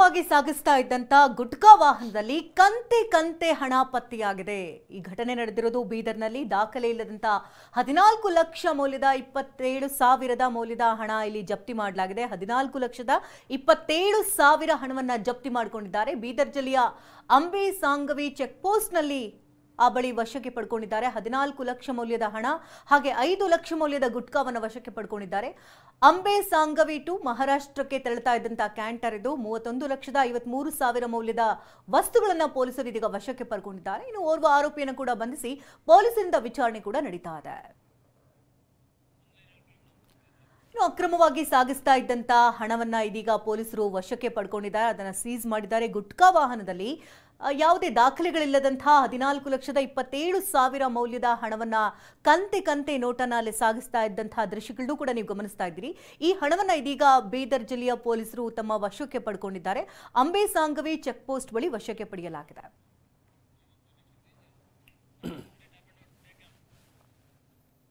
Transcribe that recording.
ಅಕ್ರಮವಾಗಿ ಸಾಗಿಸ್ತಾ ಇದ್ದಂತ ಗುಟ್ಕಾ ವಾಹನದಲ್ಲಿ ಕಂತೆ ಹಣ ಪತ್ತೆಯಾಗಿದೆ। ಈ ಘಟನೆ ನಡೆದಿರೋದು ಬೀದರ್ನಲ್ಲಿ। ದಾಖಲೆ ಇಲ್ಲದಂತ 14 ಲಕ್ಷ ಮೌಲ್ಯದ 27,000 ಮೌಲ್ಯದ ಹಣ ಇಲ್ಲಿ ಜಪ್ತಿ ಮಾಡಲಾಗಿದೆ। 14,27,000 ಹಣವನ್ನ ಜಪ್ತಿ ಮಾಡಿಕೊಂಡಿದ್ದಾರೆ। ಬೀದರ್ ಜಿಲ್ಲೆಯ ಅಂಬೆ ಸಾಂಗವಿ ಚೆಕ್ ಪೋಸ್ಟ್ ನಲ್ಲಿ ಆ ಬಳಿ ವಶಕ್ಕೆ ಪಡ್ಕೊಂಡಿದ್ದಾರೆ। 14 ಲಕ್ಷ ಮೌಲ್ಯದ ಹಣ ಹಾಗೆ 5 ಲಕ್ಷ ಮೌಲ್ಯದ ಗುಟ್ಕಾವನ್ನು ವಶಕ್ಕೆ ಪಡ್ಕೊಂಡಿದ್ದಾರೆ। ಅಂಬೆ ಸಾಂಗವಿ ಟು ಮಹಾರಾಷ್ಟ್ರಕ್ಕೆ ತೆರಳುತ್ತಾ ಇದ್ದಂತ ಕ್ಯಾಂಟರ್ ಇದು। 31,53,000 ಮೌಲ್ಯದ ವಸ್ತುಗಳನ್ನು ಪೊಲೀಸರು ಇದೀಗ ವಶಕ್ಕೆ ಪಡ್ಕೊಂಡಿದ್ದಾರೆ। ಇನ್ನು ಓರ್ವ ಆರೋಪಿಯನ್ನು ಕೂಡ ಬಂಧಿಸಿ ಪೊಲೀಸರಿಂದ ವಿಚಾರಣೆ ಕೂಡ ನಡೀತಾ ಇದೆ। ಇನ್ನು ಅಕ್ರಮವಾಗಿ ಸಾಗಿಸ್ತಾ ಇದ್ದಂತ ಹಣವನ್ನ ಇದೀಗ ಪೊಲೀಸರು ವಶಕ್ಕೆ ಪಡ್ಕೊಂಡಿದ್ದಾರೆ, ಅದನ್ನ ಸೀಸ್ ಮಾಡಿದ್ದಾರೆ। ಗುಟ್ಕಾ ವಾಹನದಲ್ಲಿ ಯಾವುದೇ ದಾಖಲೆಗಳಿಲ್ಲದಂತಹ 14,27,000 ಮೌಲ್ಯದ ಹಣವನ್ನ ಕಂತೆ ನೋಟನ್ನ ಅಲ್ಲಿ ಸಾಗಿಸ್ತಾ ಇದ್ದಂತಹ ದೃಶ್ಯಗಳನ್ನು ಕೂಡ ನೀವು ಗಮನಿಸ್ತಾ ಇದ್ದೀರಿ। ಈ ಹಣವನ್ನ ಇದೀಗ ಬೀದರ್ ಜಿಲ್ಲೆಯ ಪೊಲೀಸರು ತಮ್ಮ ವಶಕ್ಕೆ ಪಡ್ಕೊಂಡಿದ್ದಾರೆ। ಅಂಬೆ ಸಾಂಗವಿ ಚೆಕ್ ಪೋಸ್ಟ್ ಬಳಿ ವಶಕ್ಕೆ ಪಡೆಯಲಾಗಿದೆ।